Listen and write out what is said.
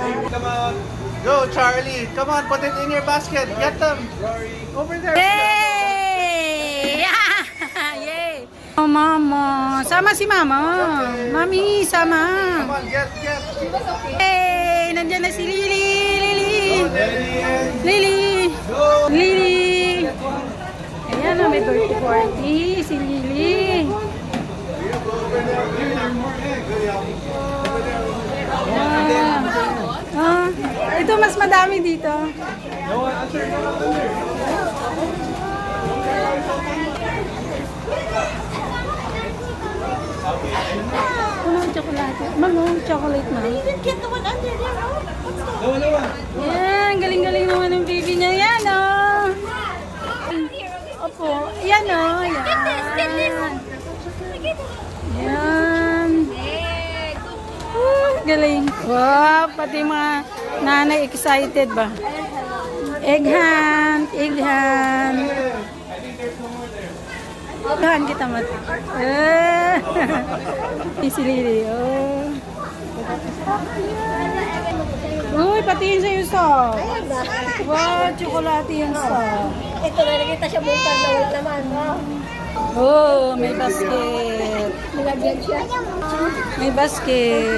Come on. Go, Charlie. Come on, put it in your basket. Get them. Over there. Yay! Yay! Oh, mama. Sama si mama. Mami, sama. Come on, get. Yay! Nandiyan na si Lily. Go, Lily. Lily. Go. Lily. Ayan na, may birthday party. Si Lily. Ito mas madami dito. Ano chocolate? Manong chocolate na. Get the one under there, no? Yan, galing-galing naman ng baby niya. Yan, oh. Opo. Yan, oh. Yan. Yan. Galing. Wow, pati mga nanay excited ba? Egg hunt. Egg hunt kita mat. Si Lily. Oh. Uy, pati yun sa'yo sa. Wow, tsokolate yan sa. Ito na nakita siya buntag na wala naman. Oh, may basket. Nilagyan siya. May basket.